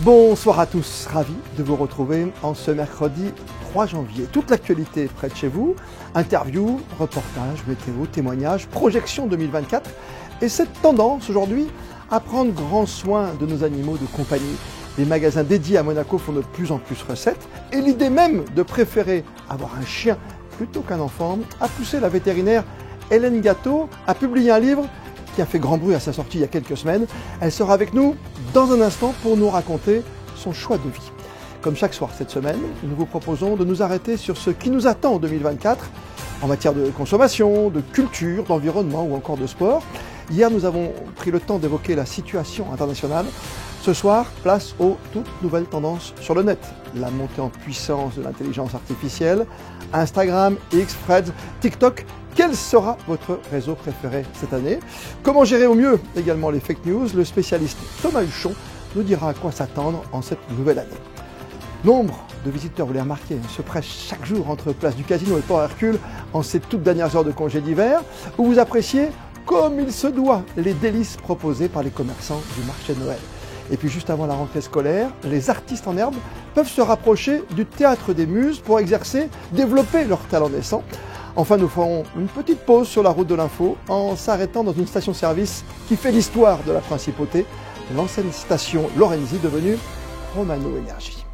Bonsoir à tous, ravi de vous retrouver en ce mercredi 3 janvier. Toute l'actualité est près de chez vous, interviews, reportages, météo, témoignages, projections 2024 et cette tendance aujourd'hui à prendre grand soin de nos animaux de compagnie. Les magasins dédiés à Monaco font de plus en plus recettes et l'idée même de préférer avoir un chien plutôt qu'un enfant a poussé la vétérinaire Hélène Gâteau à publier un livre qui a fait grand bruit à sa sortie il y a quelques semaines. Elle sera avec nous dans un instant pour nous raconter son choix de vie. Comme chaque soir cette semaine, nous vous proposons de nous arrêter sur ce qui nous attend en 2024 en matière de consommation, de culture, d'environnement ou encore de sport. Hier, nous avons pris le temps d'évoquer la situation internationale. Ce soir, place aux toutes nouvelles tendances sur le net. La montée en puissance de l'intelligence artificielle, Instagram, X, Threads, TikTok. Quel sera votre réseau préféré cette année? Comment gérer au mieux également les fake news? Le spécialiste Thomas Huchon nous dira à quoi s'attendre en cette nouvelle année. Nombre de visiteurs, vous l'avez remarqué, se pressent chaque jour entre Place du Casino et Port Hercule en ces toutes dernières heures de congé d'hiver, où vous appréciez comme il se doit les délices proposées par les commerçants du marché de Noël. Et puis juste avant la rentrée scolaire, les artistes en herbe peuvent se rapprocher du théâtre des Muses pour exercer, développer leur talent naissant. Enfin, nous ferons une petite pause sur la route de l'info en s'arrêtant dans une station-service qui fait l'histoire de la principauté, l'ancienne station Lorenzi devenue Romano Énergie.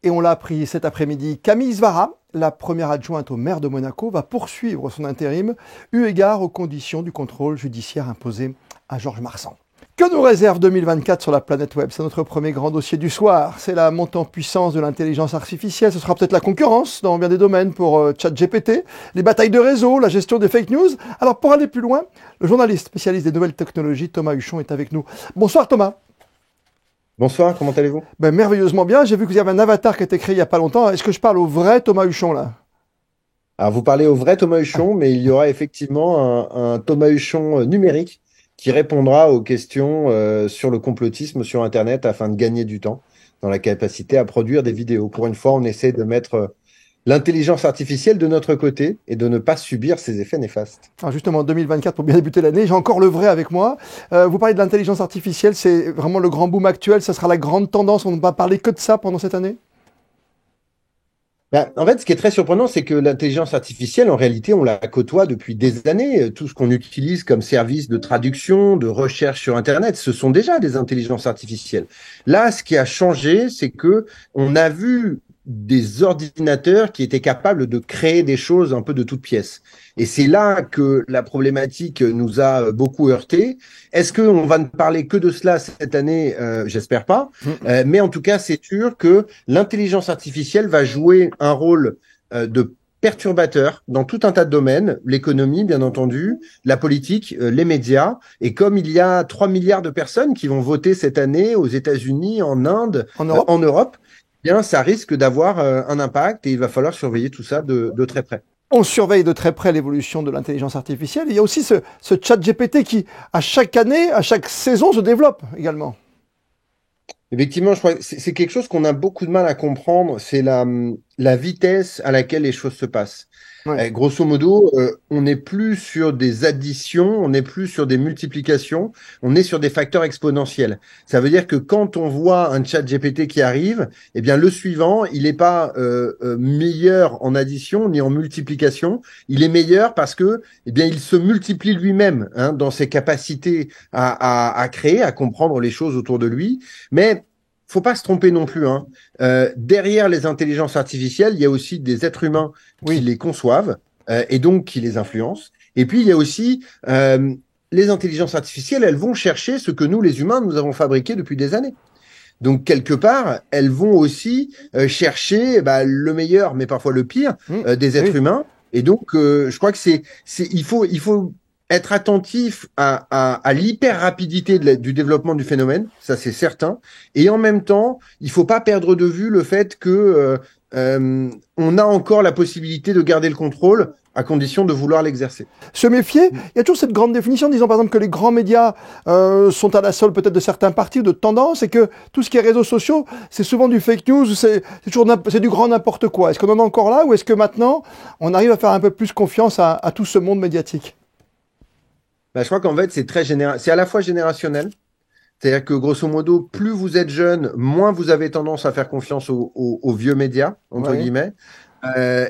Et on l'a appris cet après-midi, Camille Svara, la première adjointe au maire de Monaco, va poursuivre son intérim eu égard aux conditions du contrôle judiciaire imposé à Georges Marsan. Que nous réserve 2024 sur la planète web? C'est notre premier grand dossier du soir. C'est la montée en puissance de l'intelligence artificielle. Ce sera peut-être la concurrence dans bien des domaines pour ChatGPT, les batailles de réseau, la gestion des fake news. Alors pour aller plus loin, le journaliste spécialiste des nouvelles technologies, Thomas Huchon, est avec nous. Bonsoir Thomas. Bonsoir, comment allez-vous? Merveilleusement bien. J'ai vu que vous avez un avatar qui a été créé il n'y a pas longtemps. Est-ce que je parle au vrai Thomas Huchon là? Alors vous parlez au vrai Thomas Huchon, mais il y aura effectivement un Thomas Huchon numérique qui répondra aux questions sur le complotisme sur Internet afin de gagner du temps dans la capacité à produire des vidéos. Pour une fois, on essaie de mettre l'intelligence artificielle de notre côté et de ne pas subir ses effets néfastes. Alors justement, 2024, pour bien débuter l'année, j'ai encore le vrai avec moi. Vous parlez de l'intelligence artificielle, c'est vraiment le grand boom actuel, ça sera la grande tendance, on ne va parler que de ça pendant cette année? En fait, ce qui est très surprenant, c'est que l'intelligence artificielle, en réalité, on la côtoie depuis des années. Tout ce qu'on utilise comme service de traduction, de recherche sur Internet, ce sont déjà des intelligences artificielles. Là, ce qui a changé, c'est que on a vu des ordinateurs qui étaient capables de créer des choses un peu de toutes pièces. Et c'est là que la problématique nous a beaucoup heurté. Est-ce qu'on va ne parler que de cela cette année? J'espère pas. Mais en tout cas, c'est sûr que l'intelligence artificielle va jouer un rôle de perturbateur dans tout un tas de domaines, l'économie, bien entendu, la politique, les médias. Et comme il y a 3 milliards de personnes qui vont voter cette année aux États-Unis, en Inde, en Europe, bien, ça risque d'avoir un impact et il va falloir surveiller tout ça de très près. On surveille de très près l'évolution de l'intelligence artificielle. Il y a aussi ce chat GPT qui, à chaque année, à chaque saison, se développe également. Effectivement, je crois que c'est quelque chose qu'on a beaucoup de mal à comprendre, c'est la vitesse à laquelle les choses se passent. Ouais. Grosso modo, on n'est plus sur des additions, on n'est plus sur des multiplications, on est sur des facteurs exponentiels. Ça veut dire que quand on voit un chat GPT qui arrive, eh bien le suivant, il n'est pas meilleur en addition ni en multiplication, il est meilleur parce que eh bien il se multiplie lui-même dans ses capacités à créer, à comprendre les choses autour de lui. Mais faut pas se tromper non plus. Derrière les intelligences artificielles, il y a aussi des êtres humains qui les conçoivent et donc qui les influencent. Et puis il y a aussi les intelligences artificielles, elles vont chercher ce que nous, les humains, nous avons fabriqué depuis des années. Donc quelque part, elles vont aussi chercher le meilleur, mais parfois le pire des êtres humains. Et donc je crois que il faut être attentif à l'hyper rapidité du développement du phénomène, ça c'est certain. Et en même temps, il faut pas perdre de vue le fait que on a encore la possibilité de garder le contrôle à condition de vouloir l'exercer. Se méfier, il y a toujours cette grande définition, disons par exemple que les grands médias sont à la solde peut-être de certains partis ou de tendances et que tout ce qui est réseaux sociaux, c'est souvent du fake news, c'est du grand n'importe quoi. Est-ce qu'on en est encore là ou est-ce que maintenant on arrive à faire un peu plus confiance à tout ce monde médiatique? Je crois qu'en fait, c'est à la fois générationnel. C'est-à-dire que grosso modo, plus vous êtes jeune, moins vous avez tendance à faire confiance aux vieux médias, entre guillemets,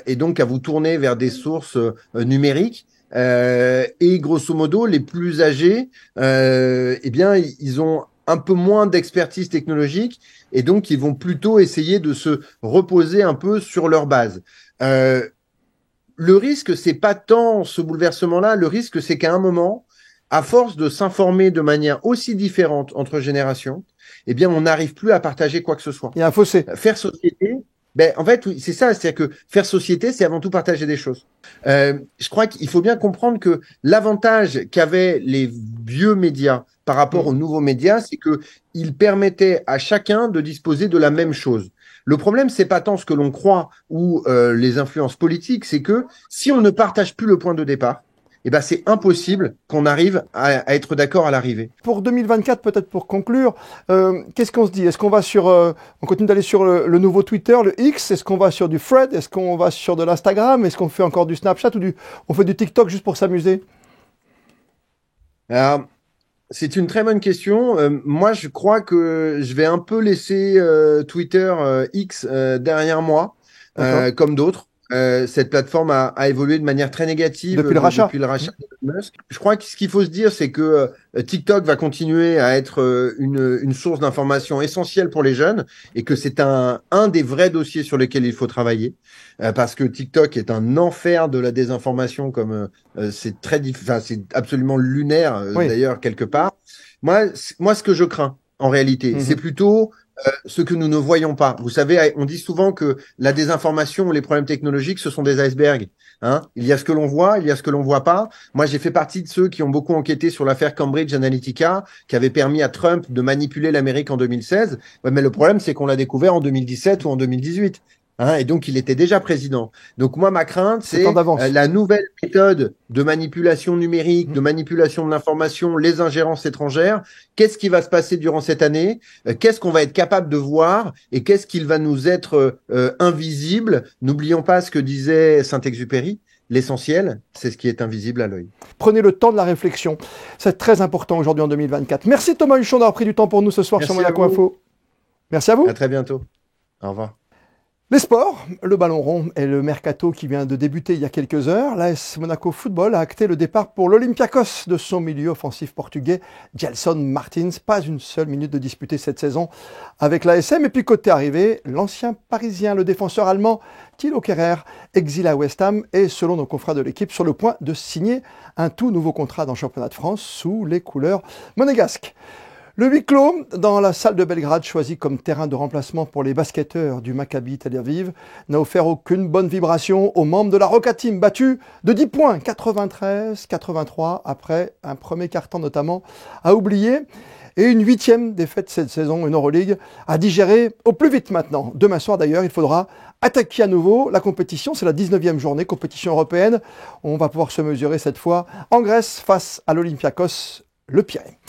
et donc à vous tourner vers des sources numériques. Et grosso modo, les plus âgés, eh bien, ils ont un peu moins d'expertise technologique et donc ils vont plutôt essayer de se reposer un peu sur leur base. Le risque, c'est pas tant ce bouleversement-là, le risque, c'est qu'à un moment, à force de s'informer de manière aussi différente entre générations, eh bien, on n'arrive plus à partager quoi que ce soit. Il y a un fossé. Faire société, ben, en fait, oui, c'est ça. C'est-à-dire que faire société, c'est avant tout partager des choses. Je crois qu'il faut bien comprendre que l'avantage qu'avaient les vieux médias par rapport aux nouveaux médias, c'est que ils permettaient à chacun de disposer de la même chose. Le problème, c'est pas tant ce que l'on croit ou les influences politiques, c'est que si on ne partage plus le point de départ, eh ben, c'est impossible qu'on arrive à être d'accord à l'arrivée. Pour 2024, peut-être pour conclure, qu'est-ce qu'on se dit? Est-ce qu'on va sur, on continue d'aller sur le nouveau Twitter, le X? Est-ce qu'on va sur du Thread? Est-ce qu'on va sur de l'Instagram? Est-ce qu'on fait encore du Snapchat ou on fait du TikTok juste pour s'amuser? Alors, c'est une très bonne question. Moi, je crois que je vais un peu laisser Twitter X derrière moi, comme d'autres. Cette plateforme a évolué de manière très négative depuis le rachat de Musk. Je crois que ce qu'il faut se dire, c'est que TikTok va continuer à être une source d'information essentielle pour les jeunes et que c'est un des vrais dossiers sur lesquels il faut travailler parce que TikTok est un enfer de la désinformation comme c'est très c'est absolument lunaire d'ailleurs quelque part. Moi, ce que je crains en réalité, c'est plutôt ce que nous ne voyons pas. Vous savez, on dit souvent que la désinformation ou les problèmes technologiques, ce sont des icebergs. Hein, il y a ce que l'on voit, il y a ce que l'on voit pas. Moi, j'ai fait partie de ceux qui ont beaucoup enquêté sur l'affaire Cambridge Analytica, qui avait permis à Trump de manipuler l'Amérique en 2016. Ouais, mais le problème, c'est qu'on l'a découvert en 2017 ou en 2018. Hein, et donc, il était déjà président. Donc, moi, ma crainte, c'est la nouvelle méthode de manipulation numérique, de manipulation de l'information, les ingérences étrangères. Qu'est-ce qui va se passer durant cette année? Qu'est-ce qu'on va être capable de voir? Et qu'est-ce qu'il va nous être invisible? N'oublions pas ce que disait Saint-Exupéry. L'essentiel, c'est ce qui est invisible à l'œil. Prenez le temps de la réflexion. C'est très important aujourd'hui en 2024. Merci Thomas Huchon d'avoir pris du temps pour nous ce soir sur Monaco Info. Merci à vous. À très bientôt. Au revoir. Les sports, le ballon rond et le mercato qui vient de débuter il y a quelques heures. L'AS Monaco Football a acté le départ pour l'Olympiakos de son milieu offensif portugais, Gelson Martins. Pas une seule minute de disputer cette saison avec l'ASM. Et puis côté arrivé, l'ancien parisien, le défenseur allemand Thilo Kehrer, exilé à West Ham, est selon nos confrères de l'équipe sur le point de signer un tout nouveau contrat dans le championnat de France sous les couleurs monégasques. Le huis clos dans la salle de Belgrade, choisi comme terrain de remplacement pour les basketteurs du Maccabi Tel Aviv, n'a offert aucune bonne vibration aux membres de la Roca Team, battus de 10 points, 93-83, après un premier quart-temps notamment à oublier, et une 8e défaite cette saison, une Euroleague à digérer au plus vite maintenant. Demain soir d'ailleurs, il faudra attaquer à nouveau la compétition, c'est la 19e journée, compétition européenne. On va pouvoir se mesurer cette fois en Grèce face à l'Olympiakos, le Pirée.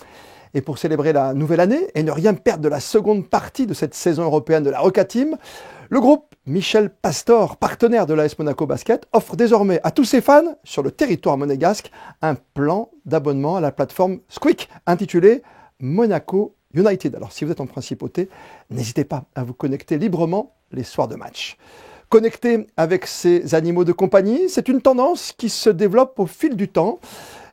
Et pour célébrer la nouvelle année et ne rien perdre de la seconde partie de cette saison européenne de la Roca Team, le groupe Michel Pastor, partenaire de l'AS Monaco Basket, offre désormais à tous ses fans sur le territoire monégasque un plan d'abonnement à la plateforme Squeak intitulé Monaco United. Alors si vous êtes en principauté, n'hésitez pas à vous connecter librement les soirs de match. Connecter avec ses animaux de compagnie, c'est une tendance qui se développe au fil du temps.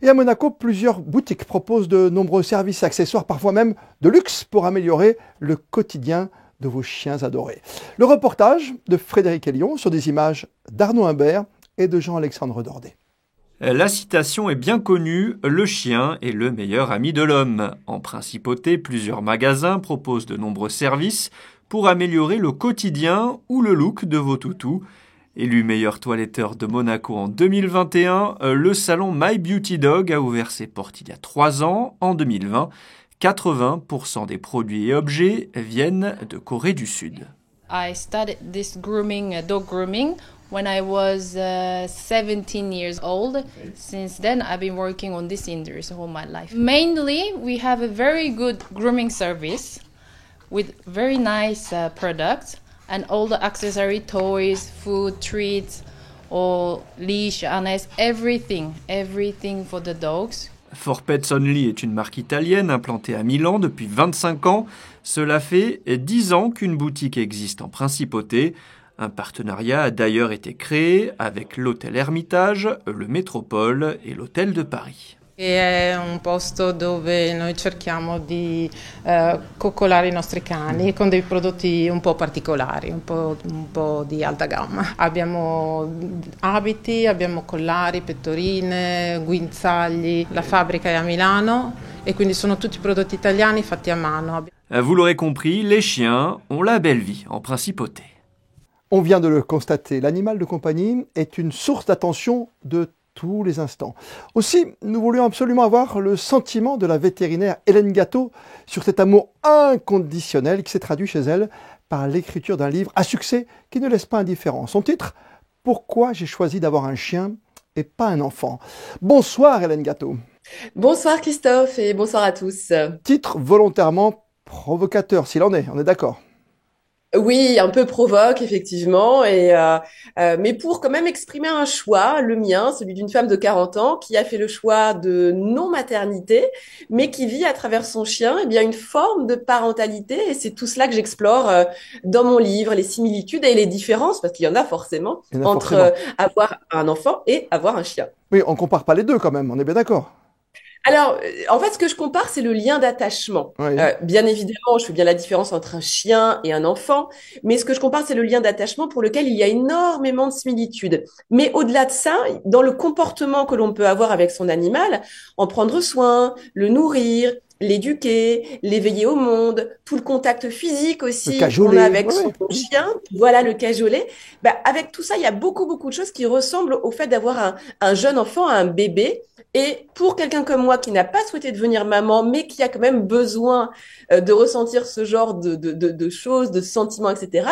Et à Monaco, plusieurs boutiques proposent de nombreux services et accessoires, parfois même de luxe, pour améliorer le quotidien de vos chiens adorés. Le reportage de Frédéric Elion sur des images d'Arnaud Imbert et de Jean-Alexandre Dordet. La citation est bien connue, le chien est le meilleur ami de l'homme. En principauté, plusieurs magasins proposent de nombreux services pour améliorer le quotidien ou le look de vos toutous. Élu meilleur toiletteur de Monaco en 2021, le salon My Beauty Dog a ouvert ses portes il y a 3 ans, en 2020. 80% des produits et objets viennent de Corée du Sud. I started this dog grooming, when I was 17 years old. Since then, I've been working on this industry all my life. Mainly, we have a very good grooming service with very nice products. And all the accessory, toys, food, treats, or leash, harness, everything for the dogs. For Pets Only est une marque italienne implantée à Milan depuis 25 ans. Cela fait 10 ans qu'une boutique existe en Principauté. Un partenariat a d'ailleurs été créé avec l'hôtel Hermitage, le Métropole et l'hôtel de Paris. È un posto dove noi cerchiamo di coccolare i nostri cani con dei prodotti un po' particolari, un po' di alta gamma. Abbiamo abiti, abbiamo collari, pettorine, guinzagli. La fabbrica è a Milano e quindi sono tutti prodotti italiani fatti a mano. Vous l'aurez compris, les chiens ont la belle vie en Principauté. On vient de le constater, l'animal de compagnie est une source d'attention de tous les instants. Aussi, nous voulions absolument avoir le sentiment de la vétérinaire Hélène Gâteau sur cet amour inconditionnel qui s'est traduit chez elle par l'écriture d'un livre à succès qui ne laisse pas indifférent. Son titre, Pourquoi j'ai choisi d'avoir un chien et pas un enfant. Bonsoir Hélène Gâteau. Bonsoir Christophe et bonsoir à tous. Titre volontairement provocateur, s'il en est, on est d'accord. Oui, un peu provoque effectivement, mais pour quand même exprimer un choix, le mien, celui d'une femme de 40 ans qui a fait le choix de non-maternité, mais qui vit à travers son chien une forme de parentalité, et c'est tout cela que j'explore dans mon livre, les similitudes et les différences, parce qu'il y en a forcément, entre avoir un enfant et avoir un chien. Oui, on compare pas les deux quand même, on est bien d'accord. Alors, en fait, ce que je compare, c'est le lien d'attachement. Oui. Bien évidemment, je fais bien la différence entre un chien et un enfant, mais ce que je compare, c'est le lien d'attachement pour lequel il y a énormément de similitudes. Mais au-delà de ça, dans le comportement que l'on peut avoir avec son animal, en prendre soin, le nourrir, l'éduquer, l'éveiller au monde, tout le contact physique aussi qu'on a avec son chien, voilà, le cajoler. Avec tout ça, il y a beaucoup de choses qui ressemblent au fait d'avoir un jeune enfant, un bébé. Et pour quelqu'un comme moi qui n'a pas souhaité devenir maman, mais qui a quand même besoin de ressentir ce genre de choses, de sentiments, etc.,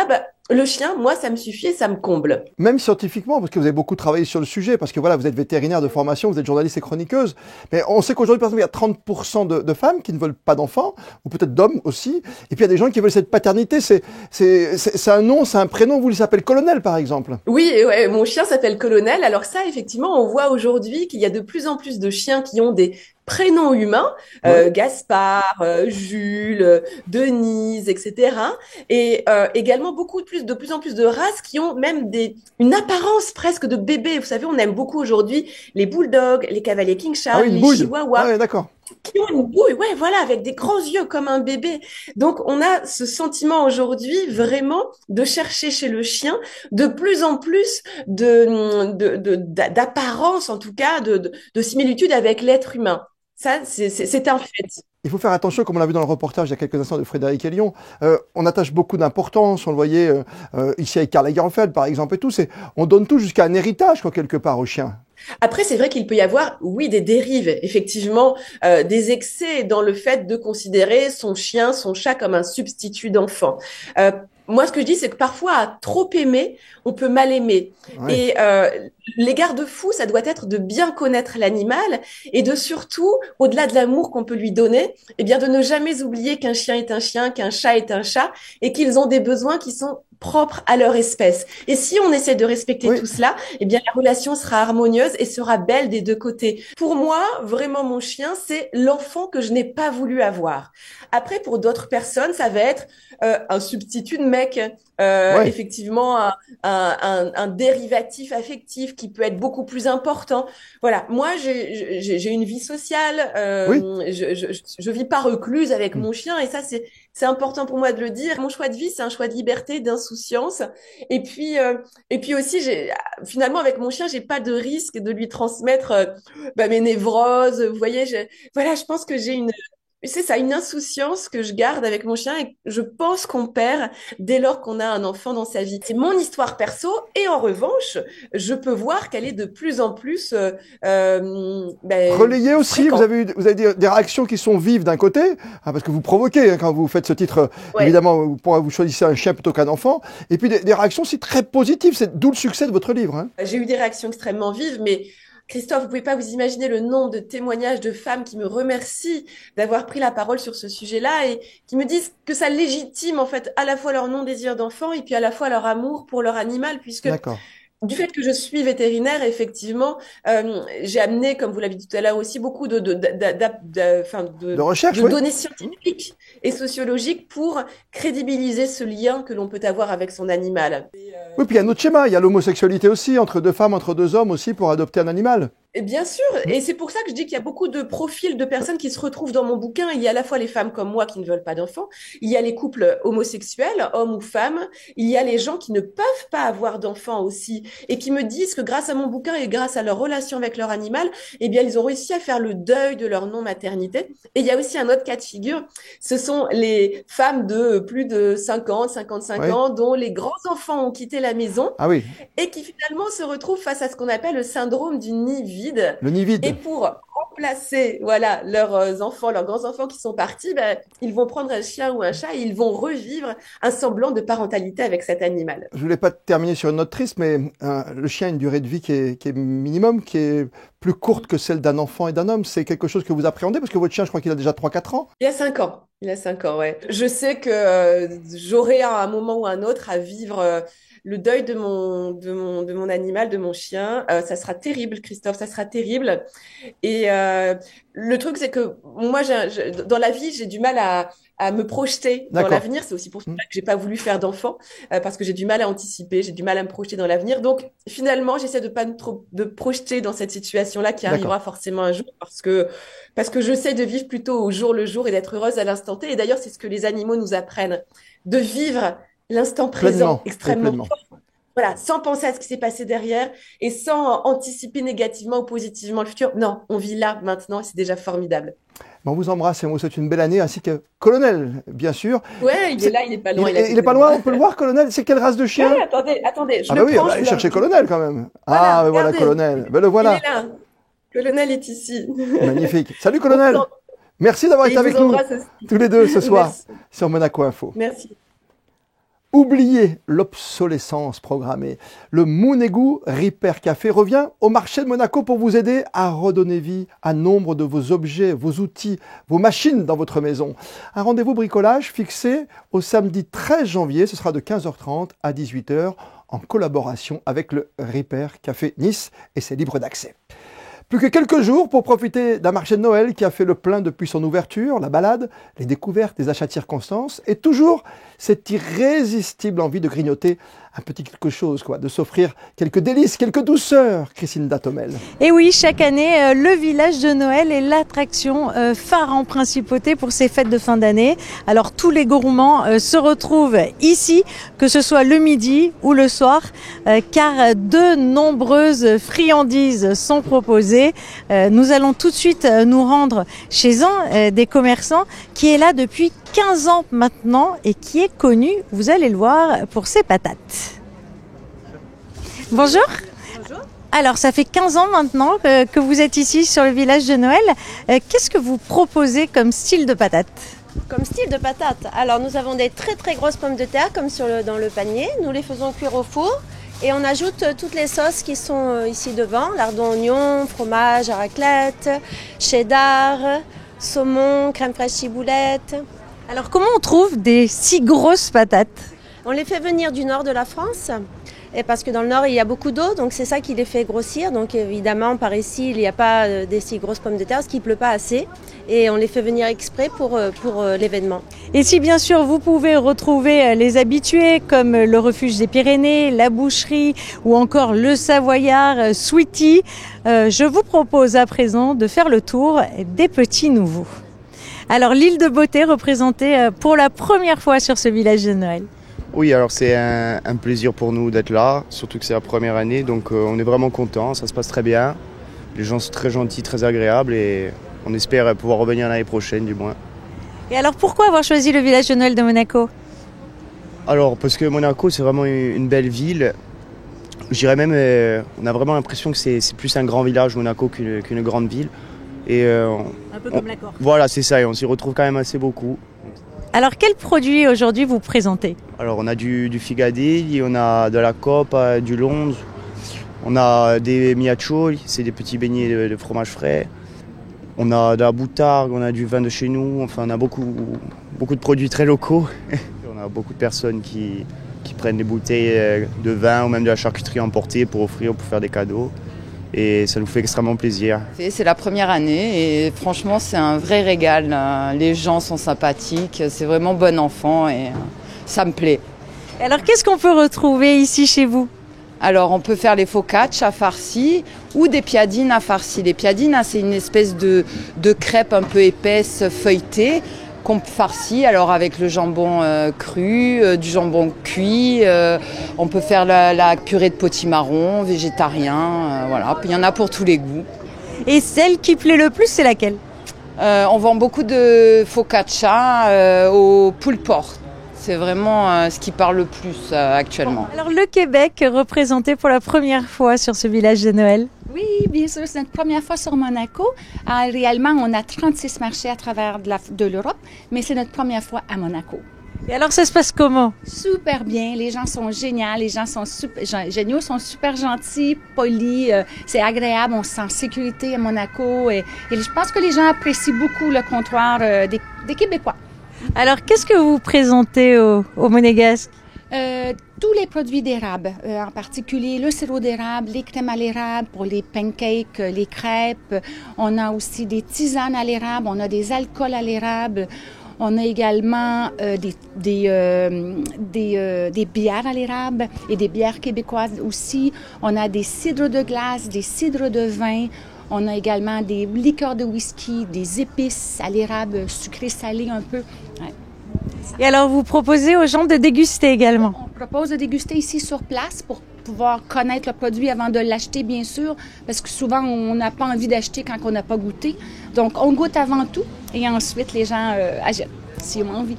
le chien, moi, ça me suffit et ça me comble. Même scientifiquement, parce que vous avez beaucoup travaillé sur le sujet, parce que voilà, vous êtes vétérinaire de formation, vous êtes journaliste et chroniqueuse, mais on sait qu'aujourd'hui, par exemple, il y a 30% de femmes qui ne veulent pas d'enfants, ou peut-être d'hommes aussi, et puis il y a des gens qui veulent cette paternité, c'est un nom, c'est un prénom, vous, il s'appelle Colonel, par exemple. Oui, ouais, mon chien s'appelle Colonel, alors ça, effectivement, on voit aujourd'hui qu'il y a de plus en plus de chiens qui ont des prénoms humains, Gaspard, Jules, Denise, etc. Et également de plus en plus de races qui ont même une apparence presque de bébé. Vous savez, on aime beaucoup aujourd'hui les bulldogs, les cavaliers King Charles, les chihuahuas. Ah oui, d'accord. Qui ont une bouille, ouais, voilà, avec des grands yeux comme un bébé. Donc, on a ce sentiment aujourd'hui vraiment de chercher chez le chien de plus en plus d'apparence, en tout cas, de similitude avec l'être humain. Ça, c'est un fait. Il faut faire attention, comme on l'a vu dans le reportage il y a quelques instants de Frédéric Hélion, on attache beaucoup d'importance, on le voyait ici avec Karl Lagerfeld par exemple et tout, on donne tout jusqu'à un héritage quoi, quelque part au chien. Après, c'est vrai qu'il peut y avoir, oui, des dérives, effectivement, des excès dans le fait de considérer son chien, son chat comme un substitut d'enfant. Moi, ce que je dis, c'est que parfois, à trop aimer, on peut mal aimer. Ouais. Et les garde-fous, ça doit être de bien connaître l'animal et de surtout, au-delà de l'amour qu'on peut lui donner, eh bien, de ne jamais oublier qu'un chien est un chien, qu'un chat est un chat et qu'ils ont des besoins qui sont propres à leur espèce. Et si on essaie de respecter tout cela, eh bien, la relation sera harmonieuse et sera belle des deux côtés. Pour moi, vraiment, mon chien, c'est l'enfant que je n'ai pas voulu avoir. Après, pour d'autres personnes, ça va être un substitut de mec, effectivement, un dérivatif affectif qui peut être beaucoup plus important. Voilà. Moi, j'ai une vie sociale. Je vis pas recluse avec mon chien et ça, c'est important pour moi de le dire. Mon choix de vie, c'est un choix de liberté, d'insouciance. Et puis aussi, finalement, avec mon chien, j'ai pas de risque de lui transmettre mes névroses. Vous voyez, je pense que j'ai c'est ça, une insouciance que je garde avec mon chien et je pense qu'on perd dès lors qu'on a un enfant dans sa vie. C'est mon histoire perso et en revanche, je peux voir qu'elle est de plus en plus relayée aussi. Vous avez des réactions qui sont vives d'un côté, parce que vous provoquez quand vous faites ce titre. Évidemment, vous choisissez un chien plutôt qu'un enfant. Et puis des réactions aussi très positives. C'est d'où le succès de votre livre. J'ai eu des réactions extrêmement vives, mais Christophe, vous pouvez pas vous imaginer le nombre de témoignages de femmes qui me remercient d'avoir pris la parole sur ce sujet-là et qui me disent que ça légitime en fait à la fois leur non-désir d'enfant et puis à la fois leur amour pour leur animal puisque Du fait que je suis vétérinaire, effectivement, j'ai amené, comme vous l'avez dit tout à l'heure aussi, beaucoup De recherche, de oui. données scientifiques et sociologiques pour crédibiliser ce lien que l'on peut avoir avec son animal. Oui, puis il y a un autre schéma. Il y a l'homosexualité aussi, entre deux femmes, entre deux hommes aussi, pour adopter un animal. Et bien sûr, et c'est pour ça que je dis qu'il y a beaucoup de profils de personnes qui se retrouvent dans mon bouquin. Il y a à la fois les femmes comme moi qui ne veulent pas d'enfants, il y a les couples homosexuels, hommes ou femmes, il y a les gens qui ne peuvent pas avoir d'enfants aussi et qui me disent que grâce à mon bouquin et grâce à leur relation avec leur animal, eh bien, ils ont réussi à faire le deuil de leur non-maternité. Et il y a aussi un autre cas de figure, ce sont les femmes de plus de 50, 55 Oui. ans dont les grands-enfants ont quitté la maison Ah oui, et qui finalement se retrouvent face à ce qu'on appelle le syndrome du nid vide. le nid Et vide. pour remplacer, voilà, leurs enfants, leurs grands-enfants qui sont partis, ben, ils vont prendre un chien ou un chat et ils vont revivre un semblant de parentalité avec cet animal. Je voulais pas terminer sur une note triste, mais le chien a une durée de vie qui est minimum, qui est plus courte que celle d'un enfant et d'un homme. C'est quelque chose que vous appréhendez, parce que votre chien, je crois qu'il a déjà 3-4 ans. Il a 5 ans. Il a 5 ans, ouais. Je sais que j'aurai à un moment ou à un autre à vivre le deuil de mon animal, de mon chien. Ça sera terrible, Christophe, ça sera terrible. Et le truc, c'est que moi, dans la vie, j'ai du mal à me projeter dans D'accord. l'avenir. C'est aussi pour ça que j'ai pas voulu faire d'enfant, parce que j'ai du mal à anticiper, j'ai du mal à me projeter dans l'avenir. Donc, finalement, j'essaie de pas trop de projeter dans cette situation-là qui D'accord. arrivera forcément un jour, parce que j'essaie de vivre plutôt au jour le jour et d'être heureuse à l'instant T. Et d'ailleurs, c'est ce que les animaux nous apprennent, de vivre l'instant présent Pleinement, extrêmement pleinement. fort. Voilà, sans penser à ce qui s'est passé derrière et sans anticiper négativement ou positivement le futur. Non, on vit là, maintenant, et c'est déjà formidable. On vous embrasse et on vous souhaite une belle année, ainsi que Colonel, bien sûr. Ouais, il est là, il est pas loin. Il est pas loin, on peut le voir, Colonel. C'est quelle race de chien? Ouais, attendez, je Ah le bah oui, prends. bah, je allez le- chercher Colonel quand même. Voilà, Ah, mais voilà regardez. Colonel. Ben le voilà. Il est là. Colonel est ici. Magnifique. Salut Colonel. Merci d'avoir Et été il avec vous nous embrasse aussi. tous les deux ce soir Merci. sur Monaco Info. Merci. Oubliez l'obsolescence programmée. Le Mounegou Repair Café revient au marché de Monaco pour vous aider à redonner vie à nombre de vos objets, vos outils, vos machines dans votre maison. Un rendez-vous bricolage fixé au samedi 13 janvier, ce sera de 15h30 à 18h en collaboration avec le Repair Café Nice et c'est libre d'accès. Plus que quelques jours pour profiter d'un marché de Noël qui a fait le plein depuis son ouverture, la balade, les découvertes, les achats de circonstances et toujours cette irrésistible envie de grignoter un petit quelque chose, de s'offrir quelques délices, quelques douceurs, Christine Datomel. Et oui, chaque année, le village de Noël est l'attraction phare en principauté pour ces fêtes de fin d'année. Alors tous les gourmands se retrouvent ici, que ce soit le midi ou le soir, car de nombreuses friandises sont proposées. Nous allons tout de suite nous rendre chez un des commerçants qui est là depuis 15 ans maintenant et qui est connu, vous allez le voir, pour ses patates. Bonjour. Bonjour. Alors, ça fait 15 ans maintenant que vous êtes ici sur le village de Noël. Qu'est-ce que vous proposez comme style de patates ? Comme style de patate, alors nous avons des très très grosses pommes de terre comme dans le panier. Nous les faisons cuire au four et on ajoute toutes les sauces qui sont ici devant. Lardon oignon, fromage à raclette, cheddar, saumon, crème fraîche ciboulette. Alors, comment on trouve des si grosses patates ? On les fait venir du nord de la France. Et parce que dans le nord, il y a beaucoup d'eau, donc c'est ça qui les fait grossir. Donc évidemment, par ici, il n'y a pas des si grosses pommes de terre, parce qu'il ne pleut pas assez. Et on les fait venir exprès pour l'événement. Et si bien sûr vous pouvez retrouver les habitués comme le refuge des Pyrénées, la boucherie ou encore le Savoyard Sweetie, je vous propose à présent de faire le tour des petits nouveaux. Alors l'île de Beauté représentée pour la première fois sur ce village de Noël. Oui, alors c'est un plaisir pour nous d'être là, surtout que c'est la première année, donc on est vraiment contents, ça se passe très bien. Les gens sont très gentils, très agréables et on espère pouvoir revenir l'année prochaine du moins. Et alors pourquoi avoir choisi le village de Noël de Monaco ? Alors parce que Monaco c'est vraiment une belle ville, je dirais même, on a vraiment l'impression que c'est plus un grand village Monaco qu'une grande ville. Et, un peu comme l'accord. Voilà, c'est ça, et on s'y retrouve quand même assez beaucoup. Alors quels produits aujourd'hui vous présentez ? Alors on a du figadilly, on a de la cope, du lonze, on a des miacioli, c'est des petits beignets de fromage frais. On a de la boutargue, on a du vin de chez nous, enfin on a beaucoup de produits très locaux. On a beaucoup de personnes qui qui prennent des bouteilles de vin ou même de la charcuterie emportée pour offrir, pour faire des cadeaux. Et ça nous fait extrêmement plaisir. C'est la première année et franchement c'est un vrai régal. Les gens sont sympathiques, c'est vraiment bon enfant et ça me plaît. Alors qu'est-ce qu'on peut retrouver ici chez vous ? Alors on peut faire les focaccia farcis ou des piadines à farci. Les piadines, c'est une espèce de crêpe un peu épaisse, feuilletée, qu'on farcit alors avec le jambon cru, du jambon cuit. On peut faire la purée de potimarron, végétarien, voilà. Puis il y en a pour tous les goûts. Et celle qui plaît le plus, c'est laquelle ? On vend beaucoup de focaccia au pulled pork. C'est vraiment ce qui parle le plus actuellement. Alors le Québec représenté pour la première fois sur ce village de Noël. Oui, bien sûr, c'est notre première fois sur Monaco. Réellement, on a 36 marchés à travers de l'Europe, mais c'est notre première fois à Monaco. Et alors ça se passe comment ? Super bien, les gens sont géniaux, les gens sont géniaux, sont super gentils, polis, c'est agréable, on se sent en sécurité à Monaco et je pense que les gens apprécient beaucoup le comptoir des Québécois. Alors qu'est-ce que vous présentez au Monégasque ? Tous les produits d'érable, en particulier le sirop d'érable, les crèmes à l'érable pour les pancakes, les crêpes. On a aussi des tisanes à l'érable, on a des alcools à l'érable. On a également des bières à l'érable et des bières québécoises aussi. On a des cidres de glace, des cidres de vin. On a également des liqueurs de whisky, des épices à l'érable, sucré-salé un peu. Ouais. Et alors, vous proposez aux gens de déguster également? On propose de déguster ici sur place pour pouvoir connaître le produit avant de l'acheter, bien sûr, parce que souvent, on n'a pas envie d'acheter quand on n'a pas goûté. Donc, on goûte avant tout et ensuite, les gens achètent s'ils ont envie.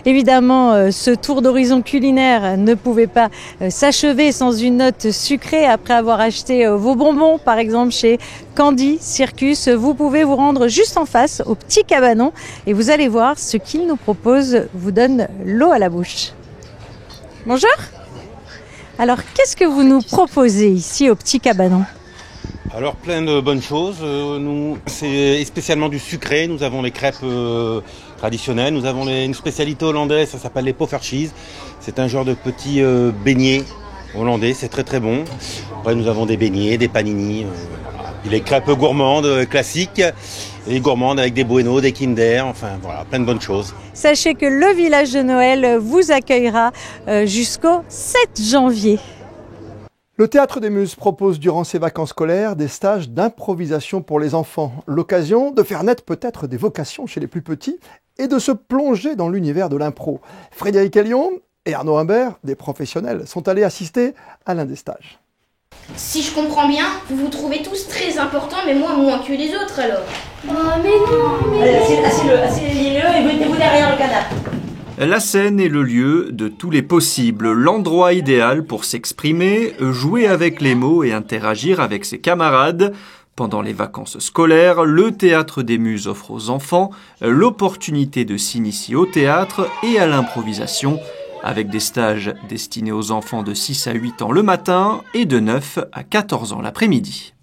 Évidemment, ce tour d'horizon culinaire ne pouvait pas s'achever sans une note sucrée. Après avoir acheté vos bonbons, par exemple chez Candy Circus, vous pouvez vous rendre juste en face au Petit Cabanon et vous allez voir, ce qu'il nous propose vous donne l'eau à la bouche. Bonjour. Alors, qu'est-ce que vous nous proposez ici au Petit Cabanon ? Alors, plein de bonnes choses. Nous, c'est spécialement du sucré. Nous avons les crêpes traditionnelles. Nous avons une spécialité hollandaise, ça s'appelle les poffertjes. C'est un genre de petit beignet hollandais, c'est très très bon. Après, nous avons des beignets, des panini. Puis les crêpes gourmandes classiques, et gourmandes avec des bueno, des Kinder, enfin voilà, plein de bonnes choses. Sachez que le village de Noël vous accueillera jusqu'au 7 janvier. Le Théâtre des Muses propose durant ses vacances scolaires des stages d'improvisation pour les enfants. L'occasion de faire naître peut-être des vocations chez les plus petits et de se plonger dans l'univers de l'impro. Frédéric Elion et Arnaud Humbert, des professionnels, sont allés assister à l'un des stages. Si je comprends bien, vous vous trouvez tous très importants, mais moi moins que les autres alors. Oh mais non, mais... Allez, asseyez-le et mettez-vous derrière le canapé. La scène est le lieu de tous les possibles, l'endroit idéal pour s'exprimer, jouer avec les mots et interagir avec ses camarades. Pendant les vacances scolaires, le Théâtre des Muses offre aux enfants l'opportunité de s'initier au théâtre et à l'improvisation, avec des stages destinés aux enfants de 6 à 8 ans le matin et de 9 à 14 ans l'après-midi.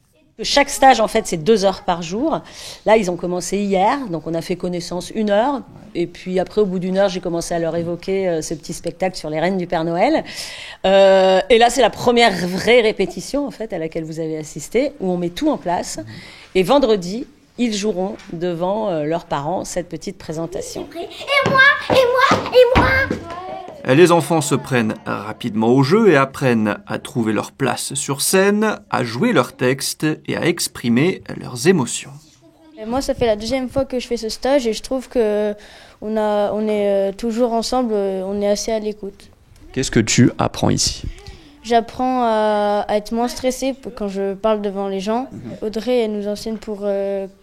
Chaque stage, en fait, c'est 2 heures par jour. Là, ils ont commencé hier, donc on a fait connaissance 1 heure. Et puis après, au bout d'1 heure, j'ai commencé à leur évoquer ce petit spectacle sur les reines du Père Noël. Et là, c'est la première vraie répétition, en fait, à laquelle vous avez assisté, où on met tout en place. Et vendredi, ils joueront devant leurs parents cette petite présentation. Et moi, et moi, et moi. Les enfants se prennent rapidement au jeu et apprennent à trouver leur place sur scène, à jouer leurs textes et à exprimer leurs émotions. Moi, ça fait la 2e fois que je fais ce stage et je trouve que on est toujours ensemble, on est assez à l'écoute. Qu'est-ce que tu apprends ici ? J'apprends à être moins stressée quand je parle devant les gens. Audrey, elle nous enseigne pour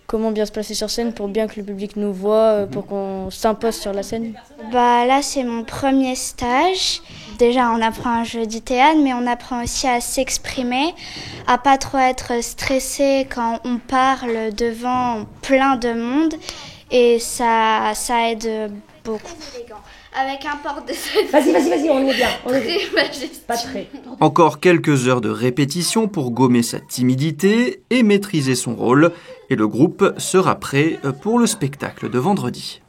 comment bien se placer sur scène, pour bien que le public nous voit, pour qu'on s'impose sur la scène. Là, c'est mon premier stage. Déjà, on apprend un jeu du théâtre, mais on apprend aussi à s'exprimer, à pas trop être stressé quand on parle devant plein de monde. Et ça aide beaucoup. Avec un port de... Vas-y, on est bien. Pas très. Encore quelques heures de répétition pour gommer sa timidité et maîtriser son rôle. Et le groupe sera prêt pour le spectacle de vendredi.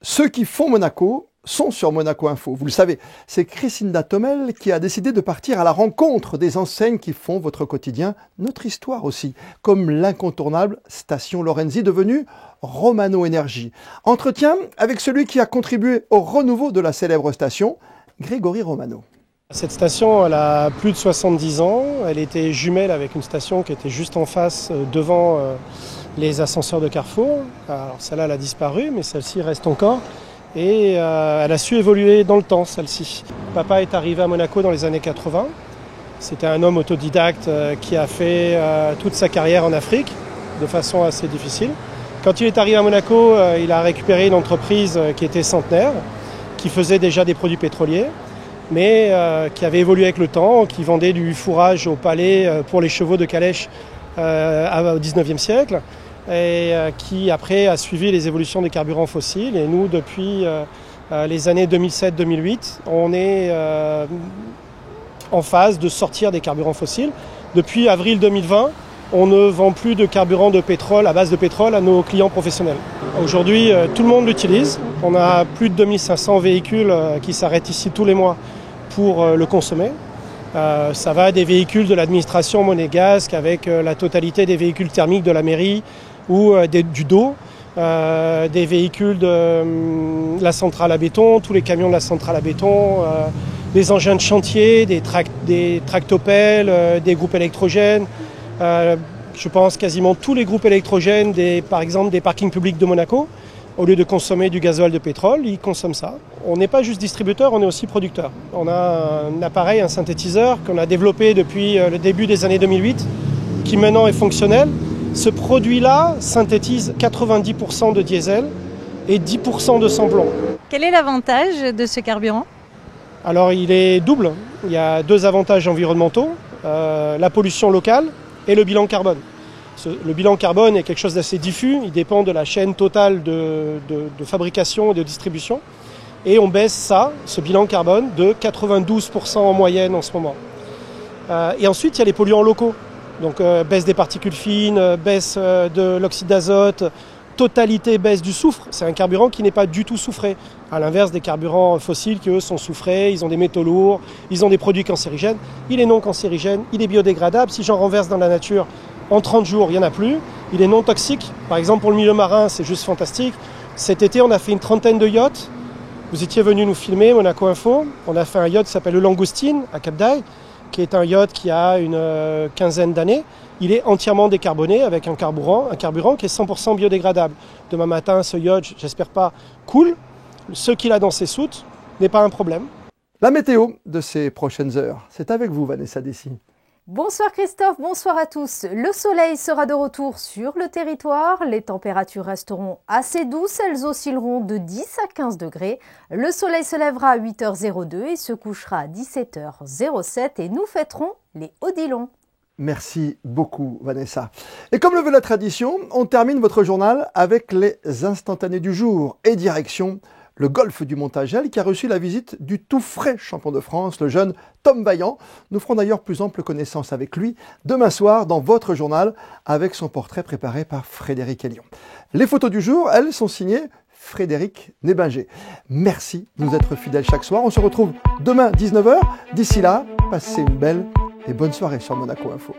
Ceux qui font Monaco sont sur Monaco Info. Vous le savez, c'est Christinda Thomel qui a décidé de partir à la rencontre des enseignes qui font votre quotidien, notre histoire aussi, comme l'incontournable Station Lorenzi devenue Romano Énergie. Entretien avec celui qui a contribué au renouveau de la célèbre station, Grégory Romano. Cette station, elle a plus de 70 ans. Elle était jumelle avec une station qui était juste en face, devant les ascenseurs de Carrefour. Alors celle-là, elle a disparu, mais celle-ci reste encore. Et elle a su évoluer dans le temps, celle-ci. Papa est arrivé à Monaco dans les années 80. C'était un homme autodidacte qui a fait toute sa carrière en Afrique, de façon assez difficile. Quand il est arrivé à Monaco, il a récupéré une entreprise qui était centenaire, qui faisait déjà des produits pétroliers, mais qui avait évolué avec le temps, qui vendait du fourrage au palais pour les chevaux de calèche au XIXe siècle, et qui après a suivi les évolutions des carburants fossiles. Et nous, depuis les années 2007-2008, on est en phase de sortir des carburants fossiles. Depuis avril 2020, on ne vend plus de carburant de pétrole, à base de pétrole, à nos clients professionnels. Aujourd'hui, tout le monde l'utilise. On a plus de 2500 véhicules qui s'arrêtent ici tous les mois pour le consommer. Ça va des véhicules de l'administration monégasque avec la totalité des véhicules thermiques de la mairie ou du DO, des véhicules de la centrale à béton, tous les camions de la centrale à béton, des engins de chantier, des tractopelles, des groupes électrogènes. Je pense quasiment tous les groupes électrogènes, par exemple des parkings publics de Monaco, au lieu de consommer du gasoil de pétrole, ils consomment ça. On n'est pas juste distributeur, on est aussi producteur. On a un appareil, un synthétiseur qu'on a développé depuis le début des années 2008, qui maintenant est fonctionnel. Ce produit-là synthétise 90% de diesel et 10% de sans-plomb. Quel est l'avantage de ce carburant ? Alors il est double. Il y a deux avantages environnementaux, la pollution locale et le bilan carbone. Le bilan carbone est quelque chose d'assez diffus, il dépend de la chaîne totale de fabrication et de distribution. Et on baisse ce bilan carbone, de 92% en moyenne en ce moment. Et ensuite, il y a les polluants locaux. Donc baisse des particules fines, baisse de l'oxyde d'azote, totalité baisse du soufre. C'est un carburant qui n'est pas du tout soufré, à l'inverse des carburants fossiles qui eux sont soufrés, ils ont des métaux lourds, ils ont des produits cancérigènes. Il est non cancérigène, il est biodégradable. Si j'en renverse dans la nature, en 30 jours, il n'y en a plus. Il est non toxique. Par exemple, pour le milieu marin, c'est juste fantastique. Cet été, on a fait une trentaine de yachts. Vous étiez venu nous filmer, Monaco Info. On a fait un yacht qui s'appelle le Langoustine, à Cap d'Aille, qui est un yacht qui a une quinzaine d'années. Il est entièrement décarboné avec un carburant qui est 100% biodégradable. Demain matin, ce yacht, j'espère pas, coule. Ce qu'il a dans ses soutes n'est pas un problème. La météo de ces prochaines heures, c'est avec vous, Vanessa Dessy. Bonsoir Christophe, bonsoir à tous. Le soleil sera de retour sur le territoire. Les températures resteront assez douces, elles oscilleront de 10 à 15 degrés. Le soleil se lèvera à 8h02 et se couchera à 17h07 et nous fêterons les Odilons. Merci beaucoup Vanessa. Et comme le veut la tradition, on termine votre journal avec les instantanés du jour et direction le golfe du Montagel qui a reçu la visite du tout frais champion de France, le jeune Tom Vaillant. Nous ferons d'ailleurs plus ample connaissance avec lui demain soir dans votre journal avec son portrait préparé par Frédéric Elion. Les photos du jour, elles, sont signées Frédéric Nébinger. Merci de nous être fidèles chaque soir. On se retrouve demain 19h. D'ici là, passez une belle et bonne soirée sur Monaco Info.